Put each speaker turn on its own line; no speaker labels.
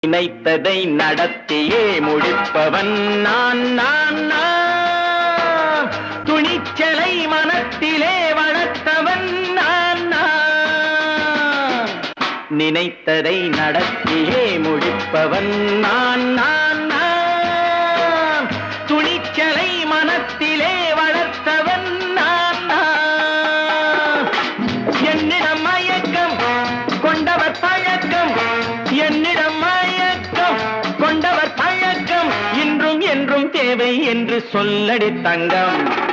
நினைத்ததை நடத்தியே முடிப்பவன் நான் நான் நான். துணிச்சலை மனத்திலே வளர்த்தவன் நான் நான். நினைத்ததை நடத்தியே முடிப்பவன் நான் நான் நான். துணிச்சலை மனத்திலே வளர்த்தவன் நான் நான். என்னிடம் மயக்கம் கொண்டவர் பழக்கம், என்னிடம் மயக்கம் கொண்டவர் பழக்கம் இன்றும் என்றும் தேவை என்று சொல்லடி தங்கம்.